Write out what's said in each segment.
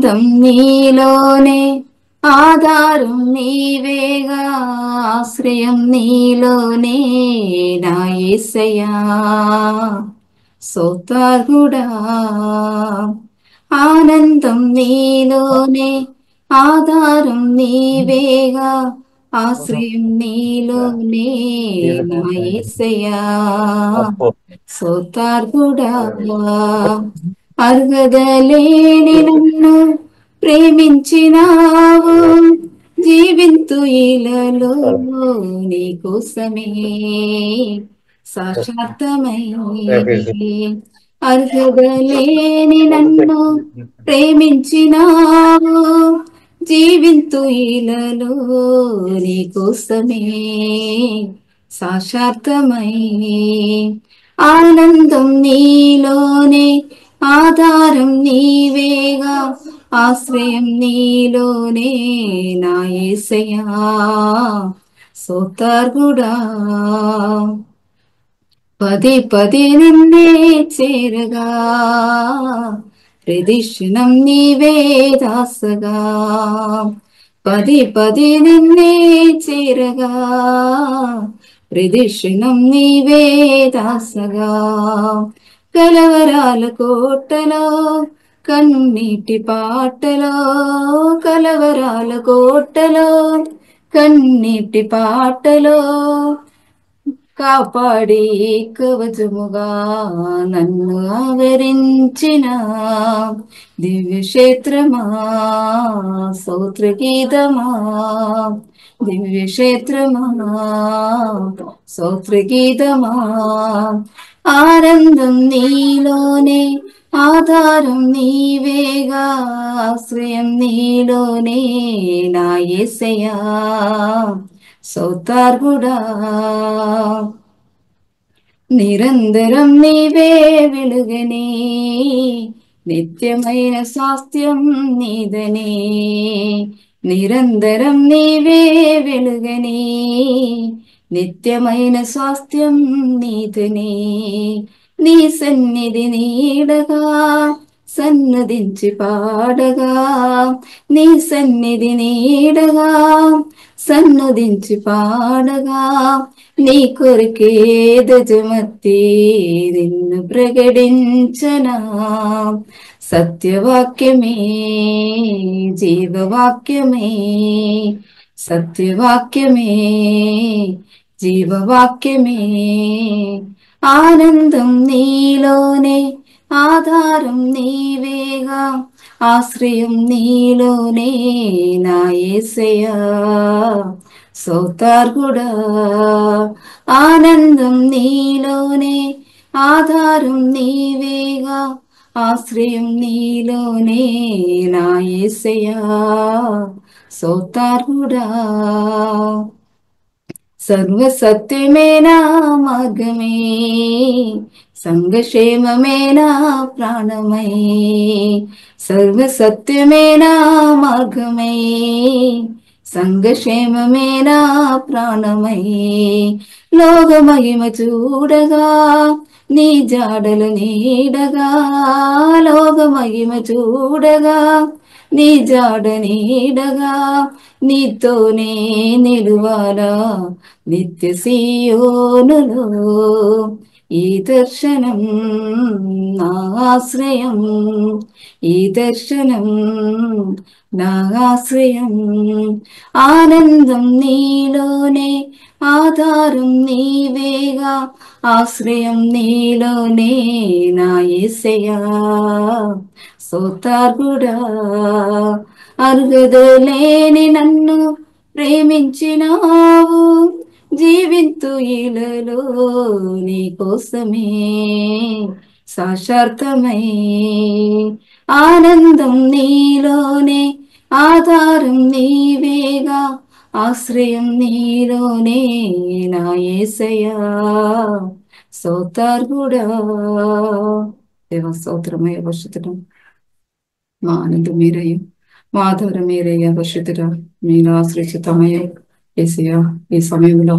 ఆనందం నీలోనే, ఆధారం నీవేగా, ఆశ్రయం నీలోనే నా యేసయ్యా. స్తోత్రార్హుడా, ఆనందం నీలోనే, ఆధారం నీవేగా, ఆశ్రయం నీలోనే నా యేసయ్యా. స్తోత్రార్హుడా, అర్హత లేని నన్ను ప్రేమించినావు, జీవింతు ఇలలో నీ కోసమే సాక్షాత్తమై. అర్హత లేని నన్ను ప్రేమించినావు, జీవింతు ఇలలో నీ కోసమే సాక్షాత్తమై. ఆనందం నీలోనే, ఆధారం నీవేగా, ఆశ్రయం నీలోనే నా యేసయ్యా. స్తోత్రార్హుడా, పదే పదే నిన్నే చేరగా, ప్రదక్షిణం నీవే దాసగా. పదే పదే నిన్నే చేరగా, ప్రదక్షిణం నీవే దాసగా. కలవరాల కోటలో కన్నీటి పాటలో, కలవరాల కోటలో కన్నీటి పాటలో, కాపాడి కవచముగా నన్ను ఆవరించిన దివ్య క్షేత్రమా, స్తోత్ర గీతమా. దివ్య క్షేత్రమా, స్తోత్ర గీతమా. ఆనందం నీలోనే, ఆధారం నీవేగా, ఆశ్రయం నీలోనే నా యేసయ్యా. స్తోత్రార్హుడా, నిరంతరం నీవే వెలుగనే, నిత్యమైన స్వాస్థ్యం నీదనే. నిరంతరం నీవే వెలుగనే, నిత్యమైన స్వాస్థ్యం నీదనే. నీ సన్నిధి నీడగా సన్నదించి పాడగా, నీ సన్నిధి నీడగా సన్నదించి పాడగా, నీ కొరికే దజమత్తి నిన్ను ప్రకటించనా. సత్యవాక్యమే జీవవాక్యమే, సత్యవాక్యమే జీవవాక్యమే. ఆనందం నీలోనే, ఆధారం నీవేగా, ఆశ్రయం నీలోనే నా యేసయ్యా. స్తోత్రార్హుడా, ఆనందం నీలోనే, ఆధారం నీవేగా, ఆశ్రయం నీలోనే నా యేసయ్యా. స్తోత్రార్హుడా, సర్వసత్యమేనా మార్గమే, సంఘక్షేమమేనా ప్రాణమై. సర్వసత్యమేనా మార్గమై, సంఘక్షేమమేనా ప్రాణమై. లోక మహిమ చూడగా నీ జాడలు నీడగా, లోక మహిమ చూడగా నీ జాడ నీడగా, నీతోనే నిలువాలా నిత్య సీయోనులో. ఈ దర్శనం నా ఆశ్రయం, ఈ దర్శనం నా ఆశ్రయం. ఆనందం నీలోనే, ఆధారం నీవేగా, ఆశ్రయం నీలోనే నా యేసయ్యా. స్తోత్రార్హుడా, అర్హత లేని నన్ను ప్రేమించినావు, జీవింతు ఇలలో నీ కోసమే సాక్షార్థమై. ఆనందం నీలోనే, ఆధారం నీవేగా, ఆశ్రయం నీలోనే నా యేసయ్యా. స్తోత్రార్హుడా, దేవ స్తోత్రమయ్య పరిశుద్ధుడా. మా ఆనందం మీరయ్య, మా ఆధారం మీరయ్య పరిశుద్ధుడా. మీరు ఆశ్రయితమయ్య యేసయ్య. ఈ సమయంలో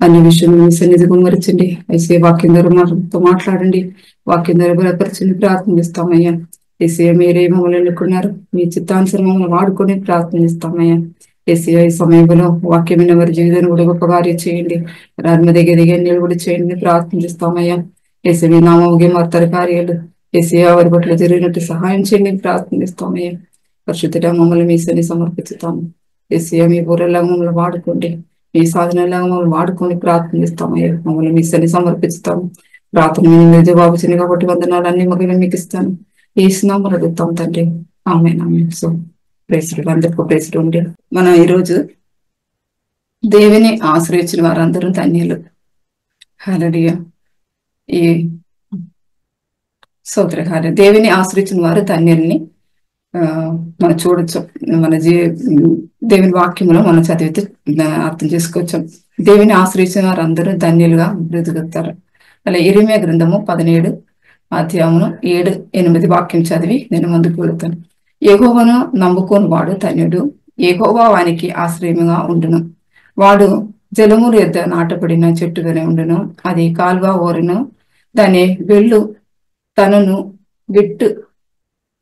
అన్ని విషయంలో మీ సన్నిధి కుమరించండి. యేసయ్య, వాక్యం ద్వారా మాతో మాట్లాడండి, వాక్యం ద్వారా బలపరచండి ప్రార్థన చేస్తామయ్యా. ఏసయ్య మీరే మమ్మల్ని ఎన్నుకున్నారు, మీ చిత్తానుసరం మమ్మల్ని వాడుకొని ప్రార్థనిస్తామయ్యా. ఏసయ్య ఈ సమయంలో వాక్యమైన వారి జీవితాన్ని కూడా గొప్ప కార్యం చేయండి, రాత్మ దగ్గర నిలబడి చేయండి ప్రార్థిస్తామయ్యా. ఏసయ్య మీ నామముగే మర్తర కార్యాలు ఏసయ్య వారి పట్ల జరిగినట్టు సహాయం చేయండి ప్రార్థిస్తామయ్యా. పరిశుద్ధుడా మమ్మల్ని మీ సన్ని సమర్పించుతాము. ఏసయ్య మీ బుర్రలాగా మమ్మల్ని వాడుకోండి, మీ సాధనలాగా మమ్మల్ని వాడుకొని ప్రార్థిస్తామయ్యా. మమ్మల్ని మీ సన్ని సమర్పిస్తాము. ప్రార్థన మీద జవాబు చిన్న కాబట్టి వందనాలు అన్ని మగిన మీకు ఇస్తాను. ఏసునామమున అడుగుతాం తండ్రి, ఆమేన్ ఆమేన్. సో ప్రేసుడు అందరికీ ప్రేసుడు ఉండి మనం ఈరోజు దేవుని ఆశ్రయించిన వారందరూ ధన్యులు. హల్లెలూయా. ఈ స్తోత్రం. దేవుని ఆశ్రయించిన వారు ధన్యుల్ని మనం చూడొచ్చు. మన దేవుని వాక్యంలో మనం చదివితే అర్థం చేసుకోవచ్చు. దేవుని ఆశ్రయించిన వారు అందరూ ధన్యులుగా బ్రతుకుతారు. అలా ఇరిమియా గ్రంథము 17 అధ్యాయమును 7-8 వాక్యం చదివి నేను ముందుకు వెళుతాను. యెహోవాను నమ్ముకోని వాడు ధన్యుడు, యెహోవా వానికి ఆశ్రయముగా ఉండును. వాడు జలముల యొద్ద నాటబడిన చెట్టు వలె ఉండును. అది కాల్వ ఓరును, దాని వెళ్ళు తనను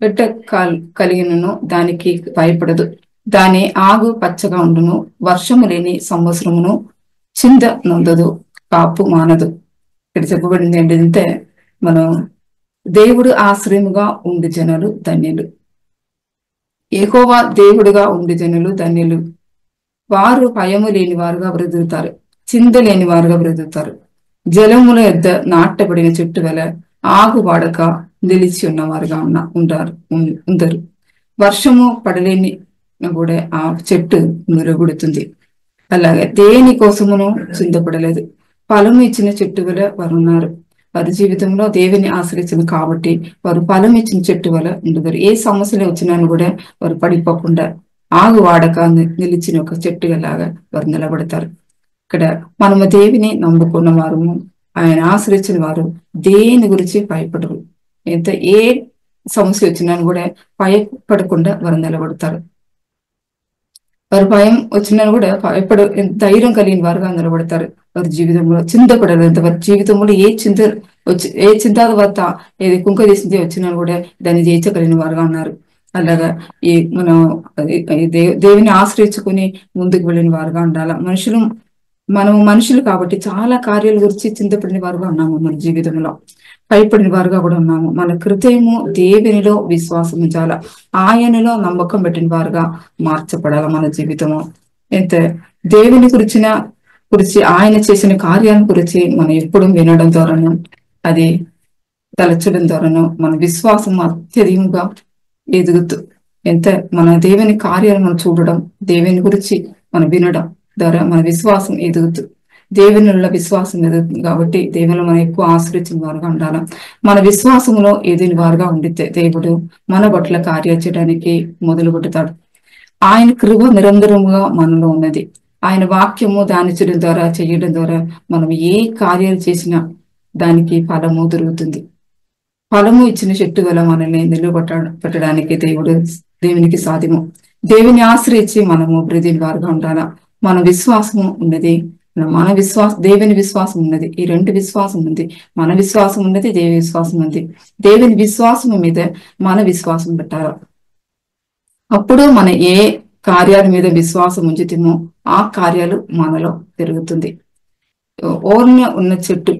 బిట్ట కలిగినను దానికి భయపడదు. దాని ఆగు పచ్చగా ఉండును, వర్షము లేని సంవత్సరమును చింద నొందదు, కాపు మానదు. ఇక్కడ చెప్పబడింది ఏంటంటే మనం దేవుడు ఆశ్రయముగా ఉండి జనులు ధన్యులు. యెహోవా దేవుడుగా ఉండి జనులు ధన్యులు. వారు భయము లేని వారుగా బ్రతుకుతారు, చింద లేని వారుగా బ్రతుకుతారు. జలముల యొద్ద నాటబడిన చెట్టు వలె ఆగు వాడక నిలిచి ఉన్నవారుగా ఉండరు. వర్షము పడలేని కూడా ఆ చెట్టు మురుగుడుతుంది. అలాగే దేని కోసమును చింతపడలేదు. ఫలము ఇచ్చిన చెట్టు వలె వారు ఉన్నారు. వారి జీవితంలో దేవుని ఆశ్రయించింది కాబట్టి వారు ఫలం ఇచ్చిన చెట్టు వల్ల ఉండతారు. ఏ సమస్యలు వచ్చినా కూడా వారు పడిపోకుండా ఆగు వాడక నిలిచిన ఒక చెట్టుగా లాగా వారు నిలబడతారు. ఇక్కడ మనము దేవుని నమ్ముకున్న వారు, ఆయన ఆశ్రయించిన వారు దేని గురించి భయపడరు. ఏ సమస్య వచ్చినా కూడా భయపడకుండా వారు నిలబడతారు. వారు భయం వచ్చినా కూడా ధైర్యం కలిగిన వారుగా నిలబడతారు. వారి జీవితంలో చింతపడలేదు. వారి జీవితంలో ఏ చింతావత ఏది కుంక తీసింది వచ్చినా కూడా దాన్ని జయించగలిగిన వారుగా ఉన్నారు. అలాగా మనం దేవుని ఆశ్రయించుకుని ముందుకు వెళ్ళిన వారుగా ఉండాలి. మనము మనుషులు కాబట్టి చాలా కార్యాల గురించి చింతపడిన వారుగా ఉన్నాము. మన జీవితంలో భయపడిన వారుగా కూడా ఉన్నాము. మన హృదయము దేవునిలో విశ్వాసం ఉంచాల, ఆయనలో నమ్మకం పెట్టిన వారుగా మార్చబడాల మన జీవితము. అయితే దేవుని గురించి ఆయన చేసిన కార్యాల గురించి మనం ఎప్పుడు వినడం ద్వారాను, అది తలచడం ద్వారాను మన విశ్వాసం అత్యధికంగా ఎదుగుతూ, ఎంత మన దేవుని కార్యాలు మనం చూడడం, దేవుని గురించి మనం వినడం ద్వారా మన విశ్వాసం ఎదుగుతూ, దేవునిలో విశ్వాసం ఎదుగుతుంది. కాబట్టి దేవుని మనం ఎక్కువ ఆశ్రయించిన వారుగా ఉండాలి. మన విశ్వాసంలో ఎదిగిన వారుగా ఉండితే దేవుడు మన పట్ల కార్యాలు చేయడానికి మొదలు పెడతాడు. ఆయన కృప నిరంతరముగా మనలో ఉన్నది. ఆయన వాక్యము ధ్యానించడం ద్వారా, చేయడం ద్వారా మనం ఏ కార్యాలు చేసినా దానికి ఫలము దొరుకుతుంది. ఫలము ఇచ్చిన చెట్టు వల్ల మనల్ని నిలబెట్టడానికి దేవునికి సాధ్యము. దేవుని ఆశ్రయించి మనము బ్రతిని వారుగా ఉండాలా. మన విశ్వాసము ఉన్నది, దేవుని విశ్వాసం ఉన్నది. ఈ రెండు విశ్వాసం ఉంది. మన విశ్వాసం ఉన్నది, దేవుని విశ్వాసం ఉంది. దేవుని విశ్వాసం మీద మన విశ్వాసం పెట్టాలి. అప్పుడు మన ఏ కార్యాల మీద విశ్వాసం ఉంచుతామో ఆ కార్యాలు మనలో పెరుగుతుంది. ఓర్న ఉన్న చెట్టు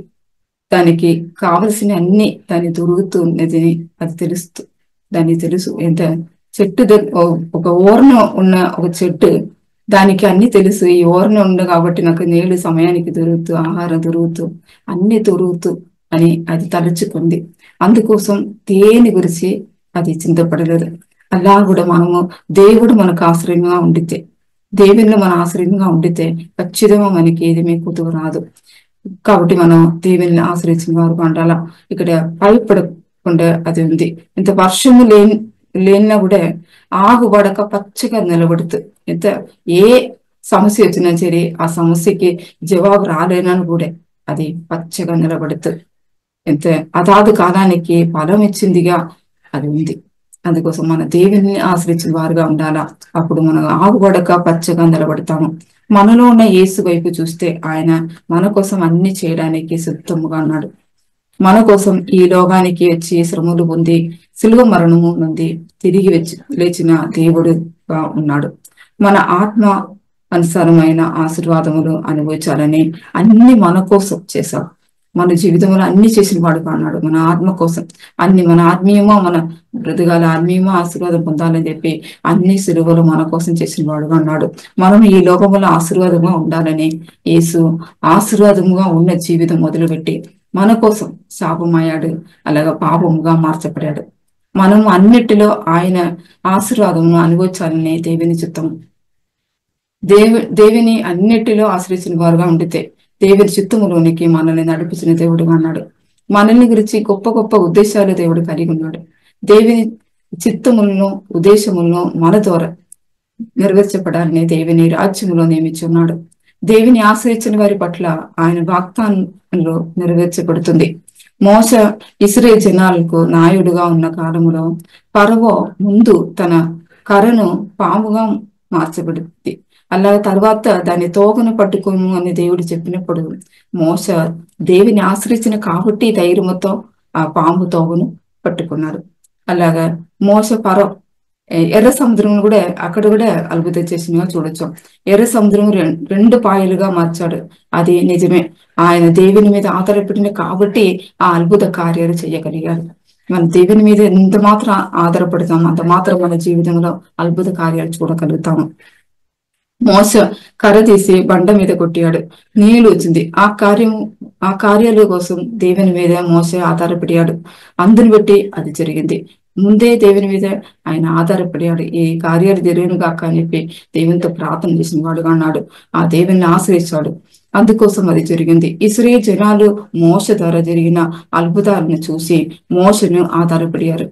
దానికి కావలసిన అన్ని దాన్ని దొరుకుతూ ఉన్నది, అది దానికి తెలుసు. ఎంత చెట్టు ఒక ఓర్న ఉన్న ఒక చెట్టు దానికి అన్ని తెలుసు. ఈ ఓర్న ఉంది కాబట్టి నాకు నీళ్లు సమయానికి దొరుకుతూ, ఆహారం దొరుకుతూ, అన్ని దొరుకుతూ అని అది తలుచుకుంది. అందుకోసం దేని గురించి అది చింతపడలేదు. అలా కూడా మనము దేవుడు మనకు ఆశ్రయంగా ఉండితే, దేవునిలో మన ఆశ్రయంగా ఉండితే ఖచ్చితంగా మనకి ఏది కూతురు రాదు. కాబట్టి మనం దేవుని ఆశ్రయించిన వారు ఉండాలా. ఇక్కడ భయపడకుండా అది ఉంది. ఇంత వర్షము లేనినా కూడా ఆగుబడక పచ్చగా నిలబడుతూ, ఎంత ఏ సమస్య వచ్చినా సరే ఆ సమస్యకి జవాబు రాలేనని కూడా అది పచ్చగా నిలబడుతూ, ఎంత అదాదు కాలానికి ఫలం ఇచ్చిందిగా అది ఉంది. అందుకోసం మన దేవుని ఆశ్రయించిన వారుగా ఉండాలా. అప్పుడు మనం ఆగుబడక పచ్చగా నిలబడతాము. మనలో ఉన్న యేసు వైపు చూస్తే ఆయన మన కోసం అన్ని చేయడానికి సిద్ధముగా ఉన్నాడు. మన కోసం ఈ లోకానికి వచ్చి శ్రమలు పొంది శిలువ మరణము నుండి తిరిగి లేచిన దేవుడుగా ఉన్నాడు. మన ఆత్మ అనుసారమైన ఆశీర్వాదములు అనుభవించాలని అన్ని మన కోసం చేశాడు. మన జీవితంలో అన్ని చేసిన వాడుగా ఉన్నాడు. మన ఆత్మ కోసం అన్ని, మన ఆత్మీయమో, మన బ్రతకాల ఆత్మీయమో ఆశీర్వాదం పొందాలని చెప్పి అన్ని సిలువలు మన కోసం చేసిన వాడుగా ఉన్నాడు. మనం ఈ లోకములో ఆశీర్వాదంగా ఉండాలని యేసు ఆశీర్వాదముగా ఉన్న జీవితం మొదలుపెట్టి మన కోసం శాపమయ్యాడు, అలాగా పాపముగా మార్చబడాడు. మనం అన్నిటిలో ఆయన ఆశీర్వాదమును అనుభవించాలని దేవుని చిత్తం. దేవుని అన్నిటిలో ఆశ్రయించిన వారుగా ఉండితే దేవుని చిత్తములోనికి మనల్ని నడిపించిన దేవుడుగా అన్నాడు. మనల్ని గురించి గొప్ప గొప్ప ఉద్దేశాలు దేవుడు కలిగి ఉన్నాడు. దేవుని చిత్తములను ఉద్దేశములను మన ద్వారా నెరవేర్చబడాలని దేవుని రాజ్యములో నియమించి ఉన్నాడు. దేవుని ఆశ్రయించిన వారి పట్ల ఆయన వాగ్దానంలో నెరవేర్చబడుతుంది. మోషే ఇశ్రాయేలు జనాలకు నాయుడుగా ఉన్న కాలంలో ఫరో ముందు తన కర్రను పాముగా మార్చబడింది. అలా తర్వాత దాన్ని తోకను పట్టుకోము అని దేవుడు చెప్పినప్పుడు మోషే దేవుని ఆశ్రయించిన కాబట్టి ధైర్యంతో ఆ పాము తోకను పట్టుకున్నాడు. అలాగా మోషే ఫరో ఎర్ర సముద్రం కూడా అక్కడ కూడా అద్భుతం చేసినగా చూడొచ్చు. ఎర్ర సముద్రం రెండు పాయలుగా మార్చాడు. అది నిజమే, ఆయన దేవుని మీద ఆధారపడిన కాబట్టి ఆ అద్భుత కార్యాలు చేయగలిగారు. మన దేవుని మీద ఎంత మాత్రం ఆధారపడతాము అంత మాత్రం మన జీవితంలో అద్భుత కార్యాలు చూడగలుగుతాము. మోసే కర్ర తీసి బండ మీద కొట్టాడు, నీళ్లు వచ్చింది. ఆ కార్యాల కోసం దేవుని మీద మోసే ఆధారపడాడు. అందుని బట్టి అది జరిగింది. ముందే దేవుని మీద ఆయన ఆధారపడాడు. ఈ కార్యాలు జరిగిన కాక అని చెప్పి దేవునితో ప్రార్థన చేసిన వాడుగా అన్నాడు. ఆ దేవుని ఆశ్రయించాడు, అందుకోసం అది జరిగింది. ఇశ్రాయేలు జనాలు మోసే ద్వారా జరిగిన అద్భుతాలను చూసి మోసను ఆధారపడారు.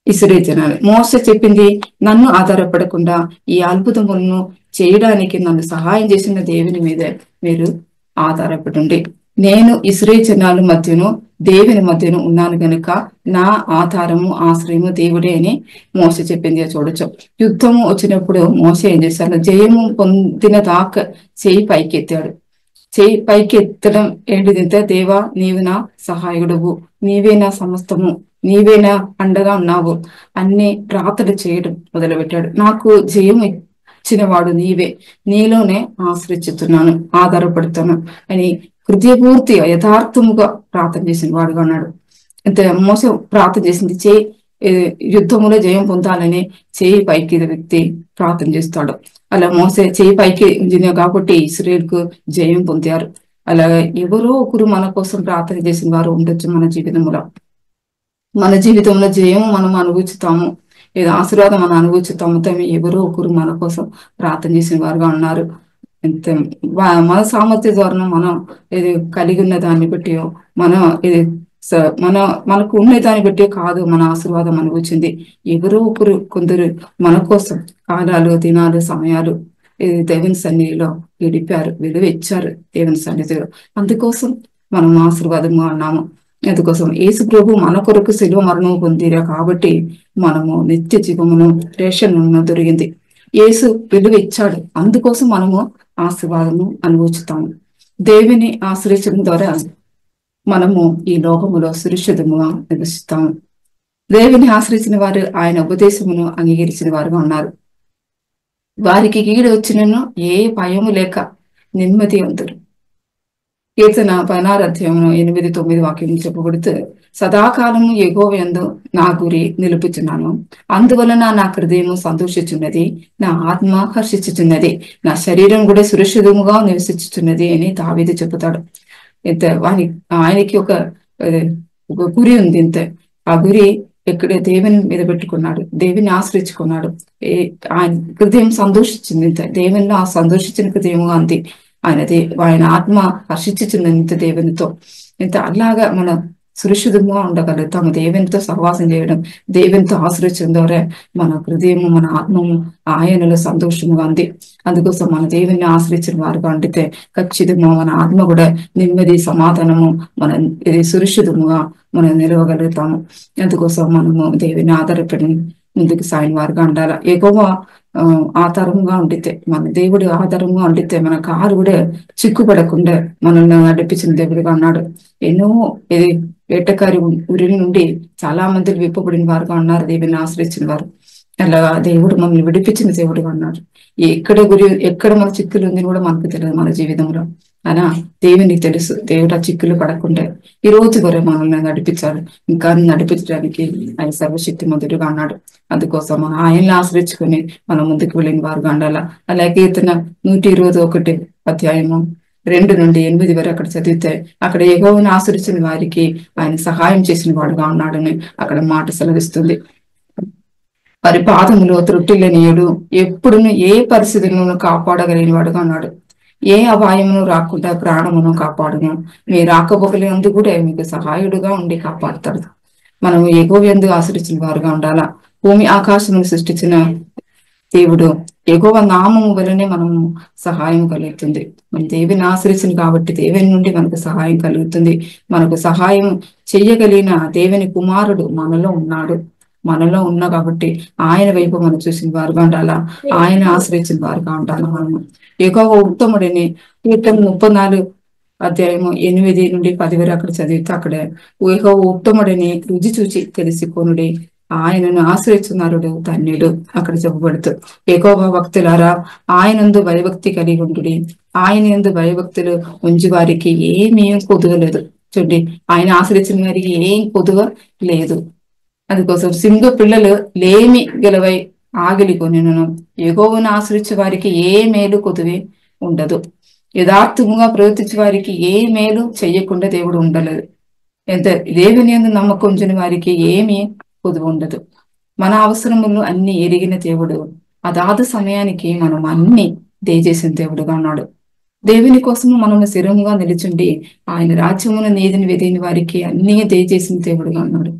ఇశ్రాయేలు జనాలు మోసే చెప్పింది, నన్ను ఆధారపడకుండా ఈ అద్భుతములను చేయడానికి నన్ను సహాయం చేసిన దేవుని మీద మీరు ఆధారపడండి. నేను ఇశ్రాయేలు జనాల మధ్యను దేవుని మధ్యను ఉన్నాను గనుక నా ఆధారము ఆశ్రయము దేవుడే అని మోసే చెప్పింది చూడొచ్చు. యుద్ధము వచ్చినప్పుడు మోసే ఏం చేశాడు? జయము పొందిన దాకా చేయి పైకెత్తాడు. చేయి పైకి ఎత్తడం ఏంటిదంటే, దేవా నీవు నా సహాయకుడువు, నీవే నా సమస్తము, నీవే నా అండగా ఉన్నావు అన్ని ప్రార్థన చేయడం మొదలుపెట్టాడు. నాకు జయం ఇచ్చినవాడు నీవే, నీలోనే ఆశ్రయిస్తున్నాను, ఆధారపడుతాను అని హృదయపూర్తిగా యథార్థముగా ప్రార్థన చేసిన వాడుగా ఉన్నాడు. అంతే మోసే ప్రార్థన చేసింది, యుద్ధములో జయం పొందాలని చేయి పైకి వ్యక్తి ప్రార్థన చేస్తాడు. అలా మోసే చేయి పైకి ఉంచిన కాబట్టి ఇశ్రాయేలుకు జయం పొందారు. అలాగే ఎవరో ఒకరు మన కోసం ప్రార్థన చేసిన వారు ఉండొచ్చు. మన జీవితంలో జయము మనం అనుభవిస్తాము, ఏదో ఆశీర్వాదం మనం అనుభవిస్తాము. ఎవరో ఒకరు మన కోసం ప్రార్థన చేసిన వారుగా ఉన్నారు. ఎంత మన సామర్థ్య ద్వారా మనం ఇది కలిగి ఉన్న దాన్ని బట్టి మనం ఇది మనకు ఉన్న దాన్ని బట్టి కాదు మన ఆశీర్వాదం అనుభవించింది. ఎవరో ఒకరు కొందరు మన కోసం కాలాలు, దినాలు, సమయాలు దేవుని సన్నిధిలో గడిపారు, విలువ ఇచ్చారు దేవుని సన్నిధిలో. అందుకోసం మనం ఆశీర్వాదంగా ఉన్నాము. అందుకోసం యేసు ప్రభు మన కొరకు శిలువ మరణం పొందిరా కాబట్టి మనము నిత్య జీవమును రేషన్ను దొరికింది. యేసు విలువ ఇచ్చాడు, అందుకోసం మనము ఆశీర్వాదము అనుభవిస్తాము. దేవుని ఆశ్రయించడం ద్వారా మనము ఈ లోకములో సురక్షితముగా నివసిస్తాము. దేవుని ఆశ్రయించిన వారు ఆయన ఉపదేశమును అంగీకరించిన వారుగా ఉన్నారు. వారికి కీడు వచ్చినను ఏ భయము లేక నెమ్మది అందరు. కీర్తన 16:8-9 వాక్యం చెప్పబడుతూ, సదాకాలము యెహోవా యందు నా గురి నిలుపుచున్నాను, అందువలన నా హృదయము సంతోషించున్నది, నా ఆత్మ హర్షించుచున్నది, నా శరీరం కూడా సురక్షితముగా నివసించుచున్నది అని దావీదు చెబుతాడు. ఆయనకి ఒక గురి ఉంది. ఆ గురి ఎక్కడ దేవుని మీద పెట్టుకున్నాడు, దేవుని ఆశ్రయించుకున్నాడు. ఆయన హృదయం సంతోషించింది. దేవుని ఆ సంతోషించిన హృదయముగా అంది ఆయన ఆత్మ హర్షించుచున్నంత దేవునితో. అలాగా మన సురక్షితంగా ఉండగలుగుతాము. దేవునితో సహవాసం చేయడం, దేవునితో ఆశ్రయించడం ద్వారా మన హృదయము, మన ఆత్మము ఆయనలో సంతోషముగా ఉంది. అందుకోసం మన దేవుని ఆశ్రయించిన వారుగా ఉండితే ఖచ్చితంగా మన ఆత్మ కూడా నెమ్మది, సమాధానము, మన ఇది సురక్షితముగా మనం నిలవగలుగుతాము. అందుకోసం మనము దేవుని ఆధారపడి ముందుకు సాగిన వారుగా ఉండాల. ఎక్కువ ఆధారంగా ఉండితే, మన దేవుడు ఆధారంగా ఉండితే మన కారు కూడా చిక్కుపడకుండా మనల్ని నడిపించిన దేవుడిగా ఉన్నాడు. ఎన్నో ఇది వేటకారి ఉరి నుండి చాలా మంది విప్పబడిన వారుగా ఉన్నారు, దేవుని ఆశ్రయించిన వారు. అలా దేవుడు మనల్ని విడిపించిన దేవుడుగా ఉన్నాడు. ఎక్కడ మన చిక్కులు ఉంది కూడా మనకు తెలియదు మన జీవితంలో. అనా దేవునికి తెలుసు. దేవుడు ఆ చిక్కులు పడకుండా ఈ రోజు వరకు మనల్ని నడిపించాడు. ఇంకా నడిపించడానికి ఆయన సర్వశక్తి మంతుడుగా అన్నాడు. అందుకోసం మనం ఆయన్ని ఆశ్రయించుకుని మనం ముందుకు వెళ్ళిన వారుగా ఉండాల. అలాగే ఇతను 121 అధ్యాయము 2 నుండి 8 వరకు అక్కడ చదివితే, అక్కడ యెహోవాను ఆశ్రయించిన వారికి ఆయన సహాయం చేసిన వాడుగా ఉన్నాడని అక్కడ మాట సెలవిస్తుంది. వారి పాదములో త్రుట్టిల్లనీయుడు, ఎప్పుడును ఏ పరిస్థితులను కాపాడగలిగిన వాడుగా ఉన్నాడు. ఏ అపాయమును రాకుండా ప్రాణమును కాపాడును. మీ రాకపోకలందు కూడా మీకు సహాయుడుగా ఉండి కాపాడుతాడు. మనం యెహోవా యందు ఆశ్రయించిన వారుగా ఉండాలా. భూమి ఆకాశమును సృష్టించిన దేవుడు యెహోవా నామము వలనే మనము సహాయం కలుగుతుంది. మనం దేవుని ఆశ్రయించిన కాబట్టి దేవుని నుండి మనకు సహాయం కలుగుతుంది. మనకు సహాయం చెయ్యగలిగిన దేవుని కుమారుడు మనలో ఉన్నాడు. మనలో ఉన్నా కాబట్టి ఆయన వైపు మనం చూసిన వారుగా ఉండాలా. ఆయన ఆశ్రయించిన వారుగా ఉండాలా. మనము యెహోవా ఉత్తముడిని కీర్తన 34 అధ్యాయము 8 నుండి 10 వరకు అక్కడ చదివితే, అక్కడ యెహోవా ఉత్తముడిని రుచి చూచి తెలుసుకొనుడి, ఆయనను ఆశ్రయించున్నారుడు ధన్యుడు అక్కడ చెప్పబడుతూ, యెహోవా భక్తులారా ఆయనందు భయభక్తి కలిగి ఉండుడి. ఆయన యందు భయభక్తులు ఉంచి వారికి ఏమీ కొదువలేదు. చూడండి, ఆయన ఆశ్రయించిన వారికి ఏం కొదువ లేదు. అందుకోసం సింధు పిల్లలు లేమి గెలవై ఆగిలి కొనిను, యెహోవాను ఆశ్రయించే వారికి ఏ మేలు కొదువే ఉండదు. యథార్థముగా ప్రవర్తించే వారికి ఏ మేలు చెయ్యకుండా దేవుడు ఉండలేదు. ఎంత దేవుని యందు నమ్మకం ఉంచిన వారికి ఏమీ కొదువు ఉండదు. మన అవసరములను అన్ని ఎరిగిన దేవుడు అదాదు సమయానికి మనం అన్ని దయచేసిన దేవుడుగా ఉన్నాడు. దేవుని కోసము మనము స్థిరంగా నిలుచుండి ఆయన రాజ్యమును నీతిని వెదిగిన వారికి అన్ని దయచేసిన దేవుడుగా ఉన్నాడు.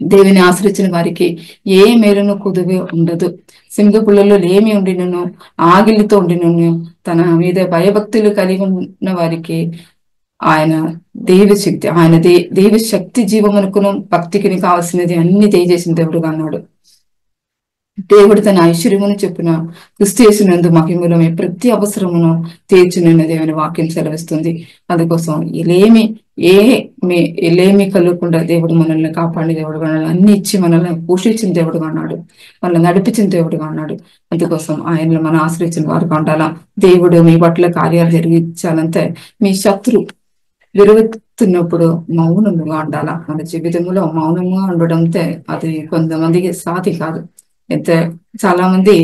దేవుని ఆశ్రయించిన వారికి ఏ మేలును కుదువే ఉండదు. సింగపుళ్ళలో లేమి ఉండినను ఆగిలితో ఉండినను తన మీద భయభక్తులు కలిగి ఉన్న వారికి ఆయన దైవ శక్తి జీవమునకును భక్తికి కావాల్సినది అన్ని దయచేసిన దేవుడుగా అన్నాడు. దేవుడు తన ఐశ్వర్యమును చెప్పిన క్రీస్తు యేసునందు మహిమలమే ప్రతి అవసరమును తీర్చునని దేవుని వాక్యం సెలవిస్తుంది. అందుకోసం లేమి కలగకుండా దేవుడు మనల్ని కాపాడిన దేవుడుగా ఉన్నాడు. అన్ని ఇచ్చి మనల్ని పోషించిన దేవుడుగా ఉన్నాడు. మనల్ని నడిపించిన దేవుడుగా ఉన్నాడు. అందుకోసం ఆయనను మనం ఆశ్రయించిన వారుగా ఉండాలా. దేవుడు మీ పట్ల కార్యాలు జరిగించాలంటే మీ శత్రు విరుగుతున్నప్పుడు మౌనముగా ఉండాలా. మన జీవితంలో మౌనంగా ఉండడంతో అది కొంతమందికి సాధి కాదు. అయితే చాలా మంది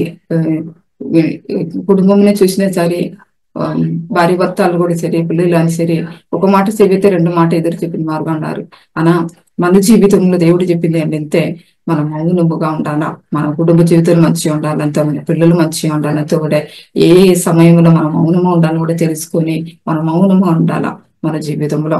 కుటుంబంలో చూసినా సరే, భార్య భర్తలు కూడా సరే, పిల్లలు అని సరే, ఒక మాట చెబితే 2 మాట ఎదురు చెప్పిన వారుగా ఉన్నారు. అనా మన జీవితంలో దేవుడు చెప్పింది ఏంటంటే మనం మౌనముగా ఉండాలా. మన కుటుంబ జీవితాలు మంచిగా ఉండాలంటే, మన పిల్లలు మంచిగా ఉండాలంటే కూడా ఏ సమయంలో మనం మౌనంగా ఉండాలని కూడా తెలుసుకొని మనం మౌనంగా ఉండాలా. మన జీవితంలో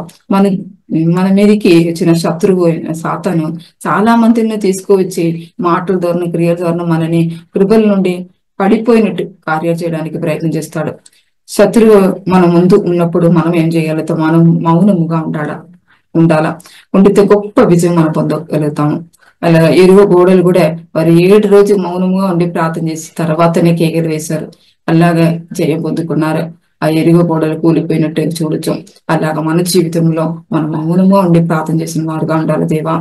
మన మీదకి వచ్చిన శత్రువు సాతాను చాలా మందిని తీసుకువచ్చి మాటల ద్వారా క్రియల ద్వారా మనని కృపల నుండి పడిపోయినట్టు కార్యాలు చేయడానికి ప్రయత్నం చేస్తాడు. శత్రువు మన ముందు ఉన్నప్పుడు మనం ఏం చేయగలుగుతాం? మనం మౌనముగా ఉండాలా. ఉండితే గొప్ప విజయం మనం పొందగలుగుతాము. అలా ఎరువు గోడలు కూడా వారు 7 రోజు మౌనంగా ఉండి ప్రార్థన చేసి తర్వాతనే కేకలు వేశారు. అలాగా జయం పొందుకున్నారు. ఆ ఎరుగు గోడలు కూలిపోయినట్టు చూడొచ్చు. అలాగా మన జీవితంలో మనం మౌనంగా ఉండి ప్రార్థన చేసిన వారుగా ఉండాలి. దేవా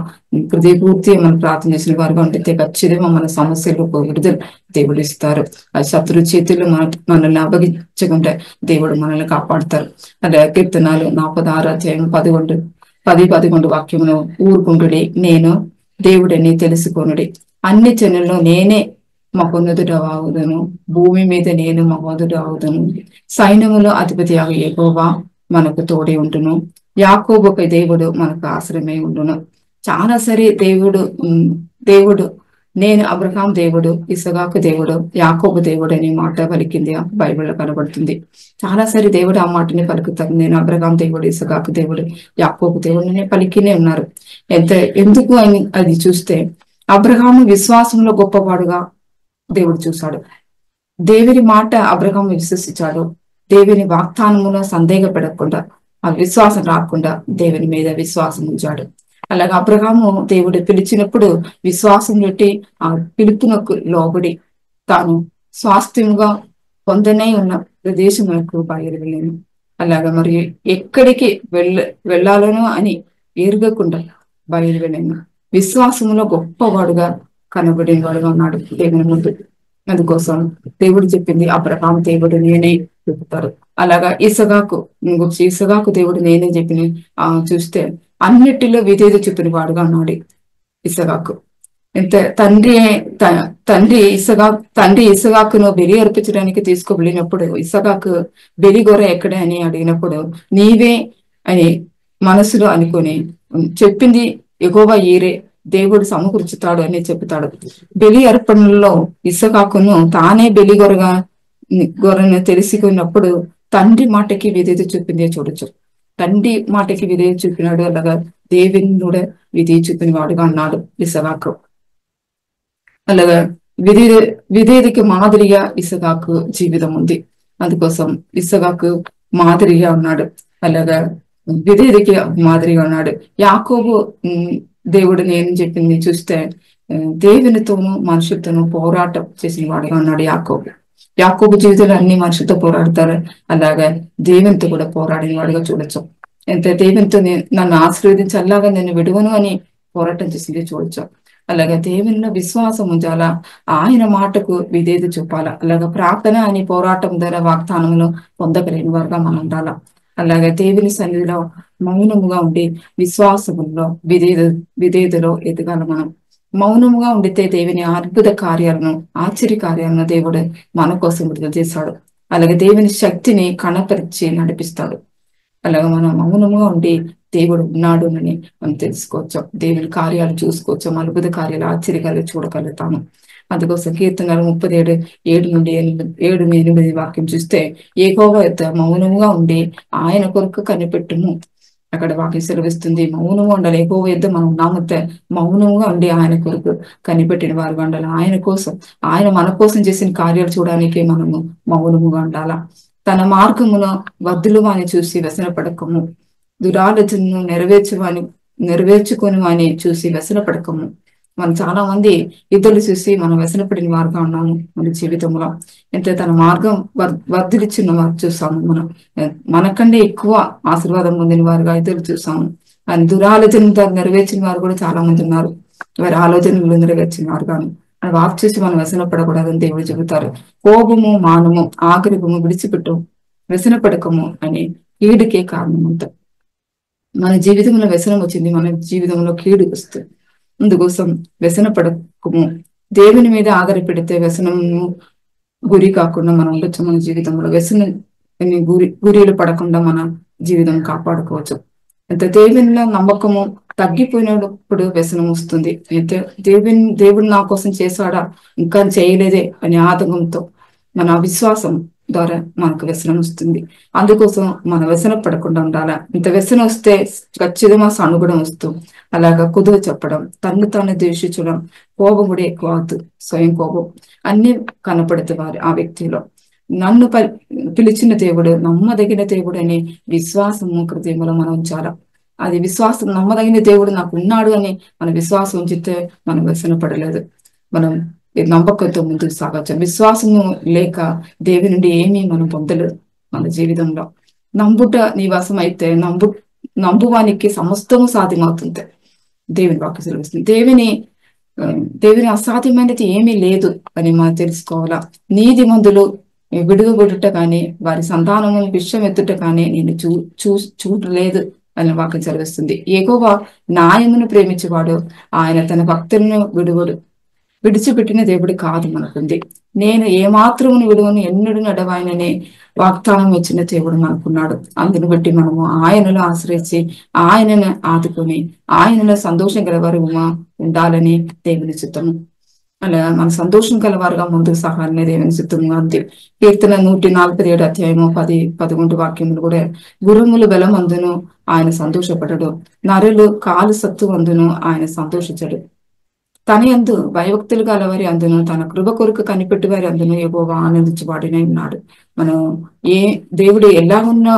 హృదయపూర్తి మనం ప్రార్థన చేసిన వారుగా ఉంటే ఖచ్చితంగా మన సమస్యలు విడుదల దేవుడు ఇస్తారు. ఆ శత్రు చేతుల్లో మనల్ని అప్పగించకుండా దేవుడు మనల్ని కాపాడుతారు. అలా కీర్తనాలు 46 అధ్యాయం 10-11 వాక్యమును ఊరుకుంటుడి, నేను దేవుడని తెలుసుకొనుడి. అన్ని జనుల్లో నేనే మహోన్నతుడు అవుదును, భూమి మీద నేను మహోన్నతుడు అవుదును. సైన్యములో అధిపతి యెహోవా మనకు తోడే ఉండును. యాకోబుపై దేవుడు మనకు ఆశ్రయమై ఉండును. చాలా సరే దేవుడు నేను అబ్రహాం దేవుడు, ఇసగాకు దేవుడు, యాకోబు దేవుడు అనే మాట పలికింది బైబిల్లో కనబడుతుంది. చాలా సరే దేవుడు ఆ మాటని పలుకుతారు. నేను అబ్రహాం దేవుడు, ఇసగాకు దేవుడు, యాకోబు దేవుడు పలికినే ఉన్నారు. ఎందుకు అని అది చూస్తే అబ్రహాము విశ్వాసంలో గొప్పవాడుగా దేవుడు చూశాడు. దేవుని మాట అబ్రహాం విశ్వసించాడు. దేవుని వాగ్దానములో సందేహపడకుండా, ఆ విశ్వాసం రాకుండా దేవుని మీద విశ్వాసం ఉంచాడు. అలాగే అబ్రహాము దేవుడు పిలిచినప్పుడు విశ్వాసం పెట్టి ఆ పిలుపునకు లోబడి తాను స్వాస్థ్యముగా పొందనే ఉన్న ప్రదేశములకు బయలువెళ్ళాను. అలాగా మరి ఎక్కడికి వెళ్ళాలను అని ఎరగకుండా బయలువెళ్ళాను. విశ్వాసములో గొప్పవాడుగా కనబడిన వాడుగా ఉన్నాడు దేవుని ముందు. అందుకోసం దేవుడు చెప్పింది అబ్రహాం దేవుడు నేనే చెప్తారు. అలాగా ఇసగాకు దేవుడు నేనే చెప్పిన చూస్తే అన్నిటిలో విధేయత చెప్పిన వాడుగా ఉన్నాడు ఇసగాకు. ఎంత తండ్రి ఇసగాకును బలి అర్పించడానికి తీసుకువెళ్ళినప్పుడు ఇసగాకు బలి గొర్రె ఎక్కడ అని అడిగినప్పుడు నీవే అని మనసులో అనుకొని చెప్పింది యెహోవా ఈరే, దేవుడు సమకూర్చుతాడు అని చెప్తాడు. బలి అర్పణలో ఇసగాకును తానే బలి గొర్రెను తెలుసుకున్నప్పుడు తండ్రి మాటకి విధేయత చూపిందే చూడొచ్చు. తండ్రి మాటకి విధేయత చూపినాడు. అలాగా దేవుని కూడా విధేయ చూపిన వాడుగా అన్నాడు ఇసగాకు. అలాగా విధేయతకి మాదిరిగా ఇసగాకు జీవితం ఉంది. అందుకోసం ఇసగాకు మాదిరిగా ఉన్నాడు. అలాగా విధేయతకి మాదిరిగా ఉన్నాడు. యాకోబు దేవుడు నేను చెప్పింది చూస్తే దేవునితోనూ మనుషులతోనూ పోరాటం చేసిన వాడుగా ఉన్నాడు యాకోబు జీవితంలో అన్ని మనుషులతో పోరాడతారు. అలాగా దేవునితో కూడా పోరాడిన వాడుగా చూడొచ్చు. ఎంత దేవునితో నన్ను ఆశీర్వదించల్లాగా నేను విడువను అని పోరాటం చేసింది చూడొచ్చు. అలాగే దేవునిలో విశ్వాసం ఉంచాలా, ఆయన మాటకు విధేయత చూపాలా. అలాగే ప్రార్థన అని పోరాటం ద్వారా వాగ్దానంలో పొందగలిగిన వారుగా మనం ఉండాలా. అలాగే దేవుని సన్నిధిలో మౌనముగా ఉండి విశ్వాసములో విధేయతలో ఎదగాల. మనం మౌనముగా ఉండితే దేవుని అద్భుత కార్యాలను ఆశ్చర్య కార్యాలను దేవుడు మన కోసం విడుదల చేశాడు. అలాగే దేవుని శక్తిని కనపరిచి నడిపిస్తాడు. అలాగే మనం మౌనముగా ఉండి దేవుడు ఉన్నాడు అని మనం తెలుసుకోవచ్చు. దేవుని కార్యాలు చూసుకోవచ్చు. అద్భుత కార్యాలు ఆశ్చర్యకార్యాలు చూడగలుగుతాము. అందుకోసం కీర్తనలు 37:7-8 వాక్యం చూస్తే యెహోవా యొద్ద మౌనముగా ఉండి ఆయన కొరకు కనిపెట్టుము. అక్కడ వాక్యం సెలవిస్తుంది మౌనంగా ఉండాలి. యెహోవా యొద్ద మనం ఉన్నామంటే మౌనంగా ఉండి ఆయన కొరకు కనిపెట్టిన వారుగా ఉండాలి. ఆయన మన కోసం చేసిన కార్యాలు చూడడానికి మనము మౌనముగా ఉండాలా. తన మార్గమును వద్దులు అని చూసి వ్యసన పడకము, దురాలోచనను నెరవేర్చుకొని అని చూసి వ్యసన పడకము. మనం చాలా మంది ఇద్దరు చూసి మనం వ్యసన పడిన వారుగా ఉన్నాము. మన జీవితంలో ఎంత తన మార్గం వర్ధిలిచ్చిన వారు చూసాము. మనకంటే ఎక్కువ ఆశీర్వాదం పొందిన వారుగా ఇద్దరు చూసాము. అని దురాలోచన నెరవేర్చిన వారు కూడా చాలా మంది ఉన్నారు. వారి ఆలోచనలు నెరవేర్చిన వారు కానీ అని వాక్ చేసి మనం వ్యసన పడకూడదని దేవుడు చెబుతారు. కోపము మానము ఆగ్రహము విడిచిపెట్టు వ్యసన పడకము అని కీడుకే కారణం అంతా. మన జీవితంలో వ్యసనం వచ్చింది, మన జీవితంలో కీడు వస్తుంది. అందుకోసం వ్యసన పడకము. దేవుని మీద ఆధారపెడితే వ్యసనము గురి కాకుండా మనం ఉండొచ్చు. మన జీవితంలో వ్యసన గురిలు పడకుండా మన జీవితం కాపాడుకోవచ్చు. అయితే దేవునిలో నమ్మకము తగ్గిపోయినప్పుడు వ్యసనం వస్తుంది. అయితే దేవుడు నా కోసం చేశాడా, ఇంకా చేయలేదే అనే ఆతకంతో మన విశ్వాసం ద్వారా మనకు వ్యసనం వస్తుంది. అందుకోసం మన వ్యసన పడకుండా ఉండాలా. ఇంత వ్యసనం వస్తే ఖచ్చితంగా సనుగుడం వస్తూ అలాగా కుదువ చెప్పడం, తన్ను తాను ద్వేషించడం, కోపం కూడా ఎక్కువ అవుతుంది. స్వయం కోపం అన్ని కనపడుతుంది ఆ వ్యక్తిలో. నన్ను పిలిచిన దేవుడు నమ్మదగిన దేవుడు అనే విశ్వాసము హృదయంలో మనం ఉంచాలా. అది విశ్వాసం నమ్మదగిన దేవుడు నాకు ఉన్నాడు అని మన విశ్వాసం ఉంచితే మనం వ్యసన పడలేదు. మనం నమ్మకంతో ముందుకు సాగచ్చు. విశ్వాసము లేక దేవుని నుండి ఏమీ మనం పొందలేదు. మన జీవితంలో నమ్ముట నివాసం అయితే నమ్మువానికి సమస్తము సాధ్యమవుతుంది. దేవుని వాక్యం సెలవిస్తుంది. దేవుని అసాధ్యమైనది ఏమీ లేదు అని మనం తెలుసుకోవాలా. నీతిమంతులు విడువబడుట కానీ వారి సంతానము విషయం ఎత్తుట కానీ నేను చూడలేదు అని వాక్యం సెలవిస్తుంది. యెహోవా న్యాయమును ప్రేమించేవాడు, ఆయన తన భక్తులను విడిచిపెట్టిన దేవుడు కాదు మనకుంది. నేను ఏమాత్రమును విడువను ఎన్నడూ నడవాయననే వాగ్దానం ఇచ్చిన దేవుడు మనకున్నాడు. అందును బట్టి మనము ఆయనలో ఆశ్రయించి ఆయనను ఆదుకొని ఆయనలో సంతోషం గలవారు ఉండాలని దేవుని చిత్తము. అలా మన సంతోషం కలవారుగా ముందుకు సాగాలనే దేవుని చిత్తముగా ఉంది. కీర్తన 147:10-11 వాక్యములు కూడా గుర్రములు బలమందును ఆయన సంతోషపడడు, నరులు కాలు సత్తు అందును ఆయన సంతోషించడు. తన యందు భయభక్తులు గలవారి అందును తన కృప కొరకు కనిపెట్టి వారి అందును యెహోవా ఆనందించబడినే ఉన్నాడు. మనం దేవుడు ఎలా ఉన్న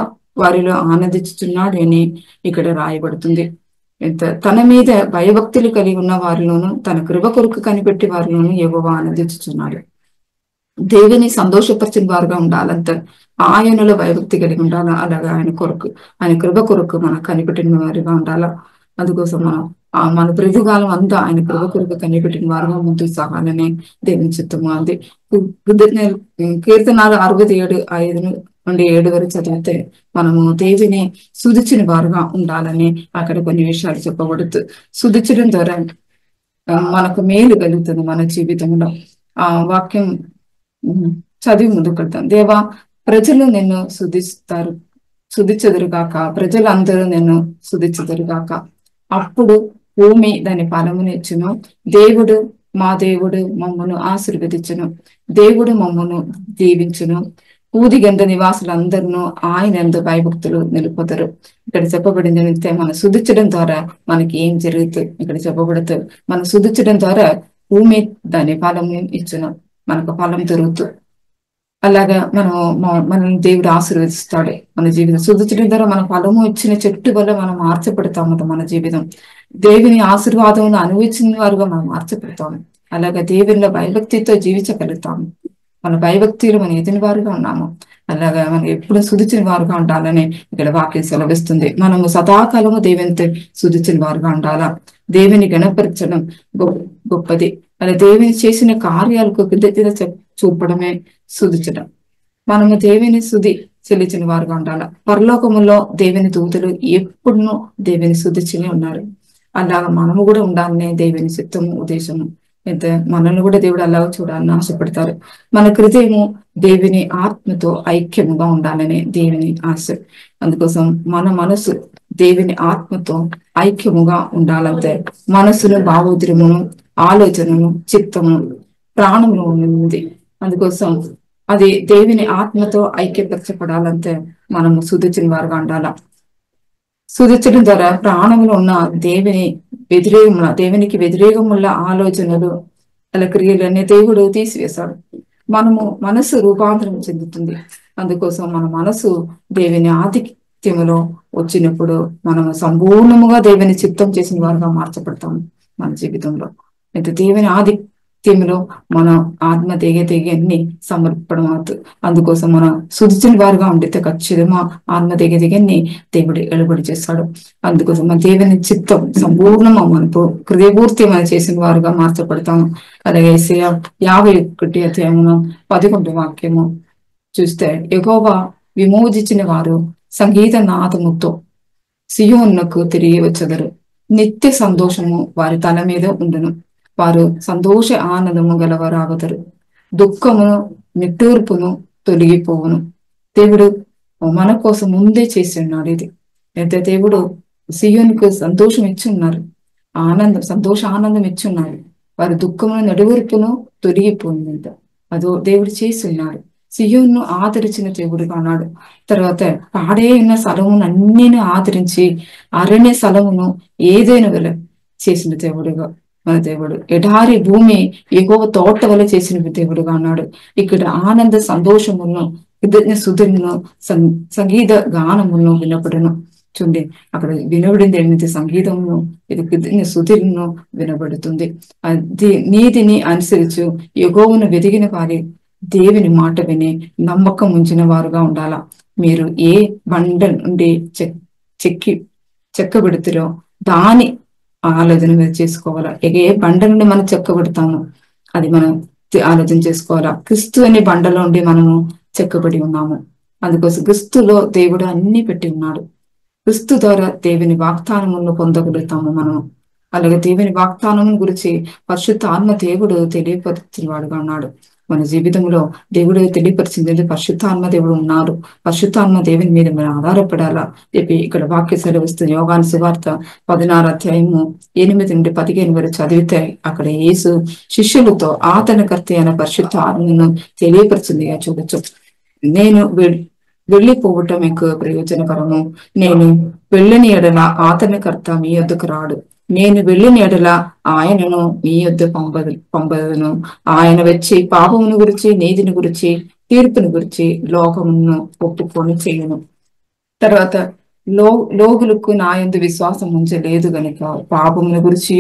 వారిలో ఆనందించుతున్నాడు అని ఇక్కడ రాయబడుతుంది. తన మీద భయభక్తులు కలిగి ఉన్న వారిలోను తన కృప కొరకు కనిపెట్టి వారిలోను యెహోవా ఆనందించుచున్నాడు. దేవుని సంతోషపరిచిన వారుగా ఉండాలంత ఆయనలో భయభక్తి కలిగి ఉండాలా. అలాగే ఆయన కృప కొరకు మనం కనిపెట్టిన వారిగా ఉండాలా. అందుకోసం మన ప్రతికాలం అంతా ఆయన కృప కొరకు కనిపెట్టిన వారుగా ముందుకు సాగాలని దేవుని చిత్తము. అది కీర్తనాలు 67:5-7 వరకు చదివితే మనము దేవుని సుదిచిన వారుగా ఉండాలని అక్కడ కొన్ని విషయాలు చెప్పబడుతూ, సుదిచడం ద్వారా మనకు మేలు కలుగుతుంది మన జీవితంలో. ఆ వాక్యం చదివి ముందుకు వెళ్తాం. దేవా, ప్రజలు నిన్ను సుధించెదరుగాక, ప్రజలందరూ నిన్ను సుధించెదరుగాక. అప్పుడు భూమి దాని ఫలమునిచ్చును. మా దేవుడు మమ్మను ఆశీర్వదించును. దేవుడు మమ్మను దీవించును. ఊదిగంధ నివాసులందరూ ఆయన యందు భయభక్తులు నిలుపుతారు. ఇక్కడ చెప్పబడింది ఏంటంటే, మనం సుధించడం ద్వారా మనకి ఏం జరుగుతుంది. ఇక్కడ చెప్పబడుతుంది, మనం సుధించడం ద్వారా భూమి దాని ఫలం ఇచ్చును, మనకు ఫలం దొరుకుతుంది. అలాగా మనల్ని దేవుడు ఆశీర్వదిస్తాడు. మన జీవితం సుధించడం ద్వారా మన ఫలము ఇచ్చిన చెట్టు వల్ల మనం మార్చబడతాము. మన జీవితం దేవుని ఆశీర్వాదం అనుభవించిన వారుగా మనం మార్చబడతాము. అలాగా దేవునిలో భయభక్తితో జీవించగలుగుతాము. మన భయభక్తిలో మనం ఎదిన వారుగా ఉన్నాము. అలాగా మనం ఎప్పుడు సుధించిన వారుగా ఉండాలని ఇక్కడ వాక్యం సెలవిస్తుంది. మనము సదాకాలము దేవునితో సుధించిన వారుగా ఉండాలా. దేవుని గణపరచడం గొప్పది. అలా దేవుని చేసిన కార్యాలకు కృతజ్ఞత చూపడమే సుధించడం. మనము దేవుని సుధి చెల్లించిన వారుగా ఉండాలి. పరలోకములో దేవుని దూతలు ఎప్పుడునూ దేవుని సుధించనే ఉన్నారు. అలాగా మనము కూడా ఉండాలనే దేవుని చిత్తము, ఉద్దేశము. అయితే మనల్ని కూడా దేవుడు అలాగ చూడాలని ఆశపడతారు. మన హృదయము దేవుని ఆత్మతో ఐక్యముగా ఉండాలనే దేవుని ఆశ. అందుకోసం మన మనసు దేవుని ఆత్మతో ఐక్యముగా ఉండాలంటే మనసును, భావోద్యమును, ఆలోచనను, చిత్తము, ప్రాణమును ఉంది. అందుకోసం అది దేవుని ఆత్మతో ఐక్యపరచబడాలంటే మనము సుధించిన వారుగా ఉండాల. సుధించడం ద్వారా ప్రాణంలో ఉన్న దేవునికి వ్యతిరేకముల ఆలోచనలు, అలా క్రియలన్నీ దేవుడు తీసివేశాడు. మనసు రూపాంతరం చెందుతుంది. అందుకోసం మన మనసు దేవుని ఆధిక్యములో వచ్చినప్పుడు మనము సంపూర్ణముగా దేవుని చిత్తం చేసిన వారుగా మార్చబడతాము మన జీవితంలో. అయితే దేవుని ఆధిక్యంలో మన ఆత్మ తెగని సమర్పణం అవుతుంది. అందుకోసం మనం సుధించిన వారుగా ఉండితే ఖచ్చితంగా ఆత్మ తెగని దేవుడు ఎలుబడి చేస్తాడు. అందుకోసం మన దేవుని చిత్తం సంపూర్ణంగా మనకు హృదయపూర్తి మనం చేసిన వారుగా మార్చబడతాము. అలాగే 51:11 వాక్యము చూస్తే, యెహోవా విమోచించిన వారు సంగీత నాదముతో సియోనుకు తిరిగి వచ్చెదరు. నిత్య సంతోషము వారి తల మీద ఉండును. వారు సంతోష ఆనందము గలవారాగుతారు. దుఃఖమును, నిట్టూర్పును తొలగిపోవును. దేవుడు మన కోసం ముందే చేసి ఉన్నాడు. ఇది అయితే దేవుడు సియోనుకు సంతోషం ఇచ్చున్నారు, ఆనందం ఇచ్చున్నారు. వారి దుఃఖమును, నడువుర్పును తొలగిపోయిందంట. అదో దేవుడు చేసి ఉన్నాడు. సియోను ఆదరించిన దేవుడుగా ఉన్నాడు. తర్వాత పాడే ఉన్న స్థలమును అన్నిని ఆదరించి అరణ్య స్థలమును ఏదైనా వెల చేసిన దేవుడుగా మన దేవుడు. ఎడారి భూమి ఎగువ తోట వల్ల చేసిన దేవుడుగా ఉన్నాడు. ఇక్కడ ఆనంద సంతోషమును, కృతజ్ఞ సుధులను, సంగీత గానమును వినపడను. చూడండి, అక్కడ వినబడింది ఏంటంటే సంగీతమును, ఇది కృతజ్ఞ సుధులను వినబడుతుంది. నీతిని అనుసరించు యెహోవాను వెదిగిన వారి దేవుని మాట విని నమ్మకం ఉంచిన వారుగా ఉండాలా. మీరు ఏ బండ నుండి చెక్కబెడుతురో దాని ఆలోచన మీద చేసుకోవాలా. ఏ బండ నుండి మనం చెక్కబెడతామో అది మనం ఆలోచన చేసుకోవాలా. క్రీస్తు అనే బండలో ఉండి మనము చెక్కబడి ఉన్నాము. అందుకోసం క్రీస్తులో దేవుడు అన్ని పెట్టి ఉన్నాడు. క్రీస్తు ద్వారా దేవుని వాగ్దానములను పొందగలుగుతాము మనము. అలాగే దేవుని వాగ్దానం గురించి పరిశుద్ధ ఆత్మ దేవుడు తెలియపరిచిన వాడుగా ఉన్నాడు. మన జీవితంలో దేవుడు తెలియపరిచింది పరిశుద్ధాత్మ దేవుడు ఉన్నారు. పరిశుద్ధాత్మ దేవుని మీద మనం ఆధారపడాలా చెప్పి ఇక్కడ వాక్య సెలవిస్తుంది. యోహాను సువార్త 16:8-15 వరకు చదివితే అక్కడ యేసు శిష్యులతో ఆతనకర్త అయిన పరిశుద్ధ ఆత్మను తెలియపరిచిందిగా చూడొచ్చు. నేను వెళ్ళిపోవటం మీకు ప్రయోజనకరము. నేను వెళ్ళని ఎడల ఆతనకర్త మీ యొద్దకు రాడు. నేను వెళ్ళిన ఎడల ఆయనను మీ యొద్ద పంపదును. ఆయన వచ్చి పాపమును గురించి, నీతిని గురించి, తీర్పుని గురించి లోకమును ఒప్పుకొని చేయను. తర్వాత లోగులకు నా యందు విశ్వాసం ఉంచలేదు గనుక పాపముల గురించి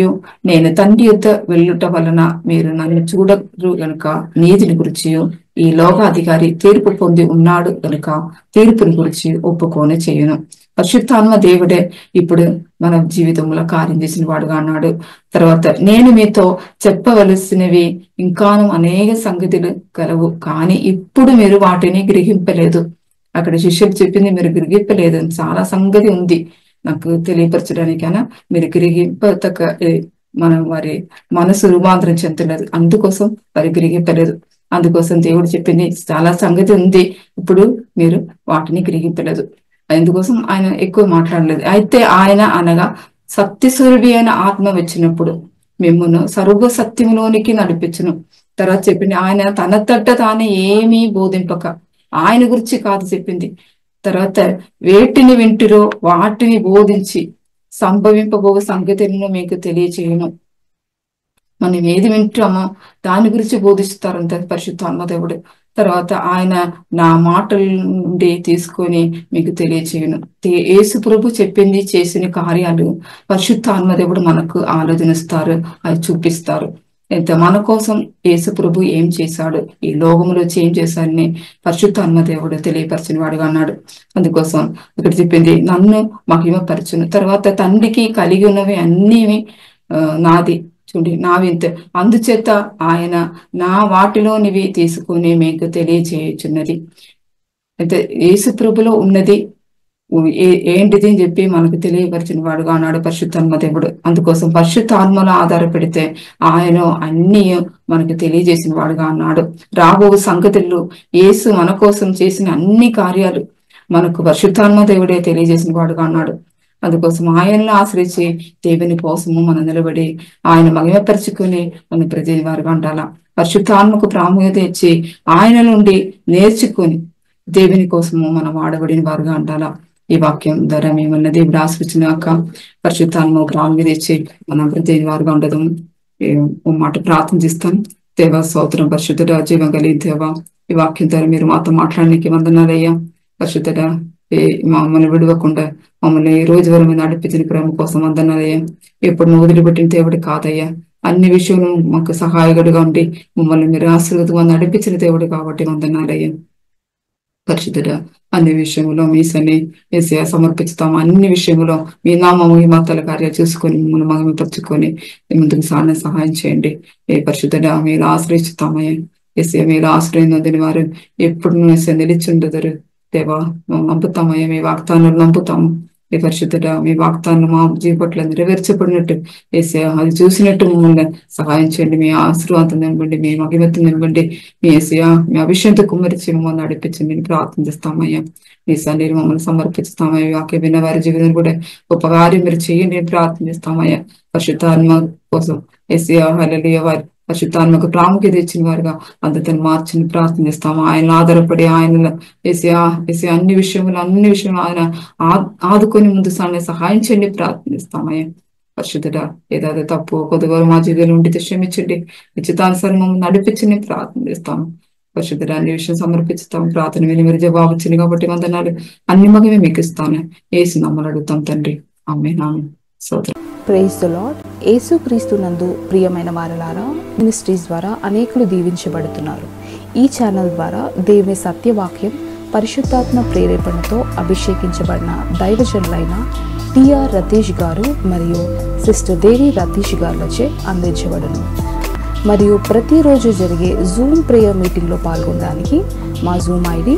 నేను తండ్రి యొద్ద వెళ్ళుట వలన మీరు నన్ను చూడరు గనుక నీతిని గురించి ఈ లోకాధికారి తీర్పు పొంది ఉన్నాడు గనుక తీర్పుని గురించి ఒప్పుకోనే చేయును. పరిశుద్ధాత్మ దేవుడే ఇప్పుడు మన జీవితంలో కార్యం చేసిన వాడుగా అన్నాడు. తర్వాత నేను మీతో చెప్పవలసినవి ఇంకాను అనేక సంగతులు కలవు, కానీ ఇప్పుడు మీరు వాటిని గ్రహింపలేదు. అక్కడ శిష్యులు చెప్పింది మీరు గ్రహింపలేదు, చాలా సంగతి ఉంది నాకు తెలియపరచడానికైనా మీరు గ్రహింపతక మనం వారి మనసు రూపాంతరం చెందలేదు, అందుకోసం వారి గ్రహింపలేదు. అందుకోసం దేవుడు చెప్పింది చాలా సంగతి ఉంది, ఇప్పుడు మీరు వాటిని గ్రహింపలేదు. అందుకోసం ఆయన ఎక్కువ మాట్లాడలేదు. అయితే ఆయన అనగా సత్యస్వరూపి అయిన ఆత్మ వచ్చినప్పుడు మిమ్మల్ని సర్వ సత్యములోనికి నడిపించును. తర్వాత చెప్పింది ఆయన తన తట్ట తానే ఏమీ బోధింపక, ఆయన గురించి కాదు చెప్పింది. తర్వాత వేటిని వింటిరో వాటిని బోధించి సంభవింపబో సంగతులను మీకు తెలియచేయను. మనం ఏది వింటామో దాని గురించి బోధిస్తారంట పరిశుద్ధాత్మ దేవుడు. తర్వాత ఆయన నా మాటల నుండి తీసుకొని మీకు తెలియచేయను. యేసు ప్రభు చెప్పింది చేసిన కార్యాలు పరిశుద్ధాత్మ దేవుడు మనకు ఆలోచనిస్తారు, అది చూపిస్తారు. మన కోసం యేసు ప్రభు ఏం చేశాడు, ఈ లోకంలో ఏం చేశాడని పరిశుద్ధాత్మ దేవుడు తెలియపరిచిన వాడుగా అన్నాడు. అందుకోసం ఇక్కడ చెప్పింది నన్ను మహిమపరచును. తర్వాత తండ్రికి కలిగి ఉన్నవి అన్నీ నాది, చూడండి నావింతే, అందుచేత ఆయన నా వాటిలోనివి తీసుకొని మీకు తెలియచేయుచున్నది. అయితే యేసు ప్రభులో ఉన్నది ఏంటిది అని చెప్పి మనకు తెలియపరిచిన వాడుగా అన్నాడు పరిశుద్ధాత్మ దేవుడు. అందుకోసం పరిశుద్ధాత్మలో ఆధారపడితే ఆయన అన్ని మనకు తెలియజేసిన వాడుగా అన్నాడు. రాబో సంగతులు యేసు మన కోసం చేసిన అన్ని కార్యాలు మనకు పరిశుద్ధాత్మ దేవుడే తెలియజేసిన వాడుగా అన్నాడు. అందుకోసం ఆయనలో ఆశ్రయించి దేవుని కోసము మనం నిలబడి ఆయన మహిమపరుచుకుని మనం ప్రతి వారుగా ఉండాలా. పరిశుద్ధాత్మకు ప్రాముఖ్యత ఇచ్చి ఆయన నుండి నేర్చుకొని దేవుని కోసము మనం వాడబడిన వారుగా ఉండాలా. ఈ వాక్యం ద్వారా మేమన్న దేవుడు ఆశ్రయించినాక పరిశుద్ధాత్మ ప్రాముఖ్యత ఇచ్చి మనం ప్రతి వారుగా ఉండదు. మాట ప్రార్థన చేస్తాం. దేవా స్తోత్రం, పరిశుద్ధుడా, జీవం కలిగి దేవా, ఈ వాక్యం ద్వారా మీరు మాతో మాట్లాడడానికి వందనాలయ్యా. పరిశుద్ధుడా, మమ్మల్ని విడవకుండా మమ్మల్ని ఈ రోజు వరకు మీరు నడిపించిన ప్రేమ కోసం వందనాలయ్యా. ఎప్పుడు నువ్వు వదిలిపెట్టిన దేవుడు కాదయ్యా, అన్ని విషయంలో మాకు సహాయకుడిగా ఉండి మమ్మల్ని మీరు ఆశీర్వాదంగా నడిపించిన దేవుడు కాబట్టి వందనాలయ్యా. పరిశుద్ధుడా, అన్ని విషయంలో మీ సన్ని యేసయ్యా సమర్పిస్తాము. అన్ని విషయంలో మీ నామము ఈ మాతల కార్యాలు చూసుకొని మిమ్మల్ని మహిమపరుచుకొని ముందుకు సాగిన సహాయం చేయండి. ఏ పరిశుద్ధుడా, మీరు ఆశ్రయిస్తామయ్యా. యేసయ్యా, మీరు ఆశ్రయం వదిన వారు ఎప్పుడు నిలిచిండదురు దేవా, మేము నమ్ముతామయ్యా, మీ వాగ్దానాలు నమ్ముతాము. ఏ పరిశుద్ధుడా, మీ వాగ్దానం మా జీవితంలో నెరవేర్చబడినట్టు యేసయ్యా అది చూసినట్టు మమ్మల్ని సహాయం చేయండి. మీ ఆశీర్వాదం నింపండి, మీ మహిమత్వం నింపండి. మీ యేసయ్యా మీ అభిషేకంతో కుమ్మరించి మమ్మల్ని నడిపించండి ప్రార్థిస్తామయ్యా. మీ సన్నిధిని మమ్మల్ని సమర్పిస్తామయ్యా. వాక్య విన్న వారి జీవితం కూడా గొప్ప కార్యం మీరు చేయండి ప్రార్థిస్తామయ్యా. పరిశుద్ధాత్మ కోసం యేసయ్యా హల్లెలూయా వారి పరిశుద్ధాత్మకు ప్రాముఖ్యత ఇచ్చిన వారుగా అందరిని మార్చిని ప్రార్థిస్తాము. ఆయన ఆధారపడి ఆయన యేసయ్యా అన్ని విషయంలో ఆయన ఆదుకొని ముందు సహాయం చేయండి ప్రార్థిస్తామయ్యా. పరిశుద్ధుడా, ఏదైతే తప్పు కొద్దిగా మా జీవితంలో ఉండి క్షమించండి, నిశ్చితానుసారం మమ్మల్ని నడిపించండి ప్రార్థిస్తాము. పరిశుద్ధుడా, అన్ని విషయం సమర్పిస్తాం. ప్రార్థన విని మీరు జవాబు వచ్చింది కాబట్టి వందనాలు. అన్ని మగమే మీకు ఇస్తాను. యేసు నామమున అడుగుతాం తండ్రి, ఆమేన్. ఆమేన్. స్తోత్రం. Praise the lord. యేసుక్రీస్తు నందు ప్రియమైన వారలారా, మినిస్ట్రీస్ ద్వారా అనేకులు దీవించబడుతున్నారు. ఈ ఛానల్ ద్వారా దేవుని సత్యవాక్యం పరిశుద్ధాత్మ ప్రేరేపణతో అభిషేకించబడిన దైవజనులైన టిఆర్ రతీష్ గారు మరియు సిస్టర్ దేవి రతీష్ గారులచే అందించబడును. మరియు ప్రతిరోజు జరిగే జూమ్ ప్రేయర్ మీటింగ్లో పాల్గొనడానికి మా జూమ్ ఐడి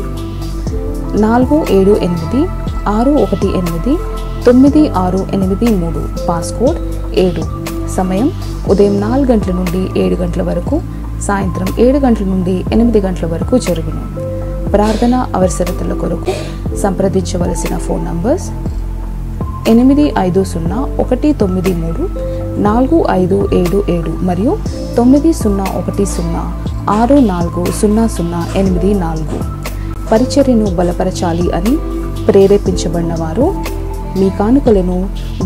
4786189683, పాస్కోడ్ 7. సమయం ఉదయం 4 గంటల నుండి 7 గంటల వరకు, సాయంత్రం 7 గంటల నుండి 8 గంటల వరకు జరుగును. ప్రార్థన అవసరతల కొరకు సంప్రదించవలసిన ఫోన్ నంబర్స్ 8501934577 మరియు 9010640084. పరిచర్యను బలపరచాలి అని ప్రేరేపించబడిన వారు మీ కానుకలను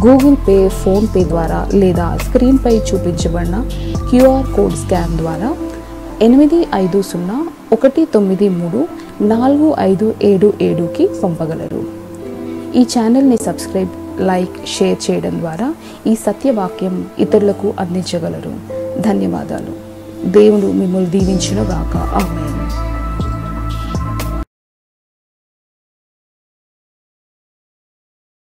గూగుల్ పే, ఫోన్పే ద్వారా లేదా స్క్రీన్పై చూపించబడిన క్యూఆర్ కోడ్ స్కాన్ ద్వారా 8501934577కి పంపగలరు. ఈ ఛానల్ని సబ్స్క్రైబ్, లైక్, షేర్ చేయడం ద్వారా ఈ సత్యవాక్యం ఇతరులకు అందించగలరు. ధన్యవాదాలు. దేవుడు మిమ్మల్ని దీవించును గాక. ఆమేన్.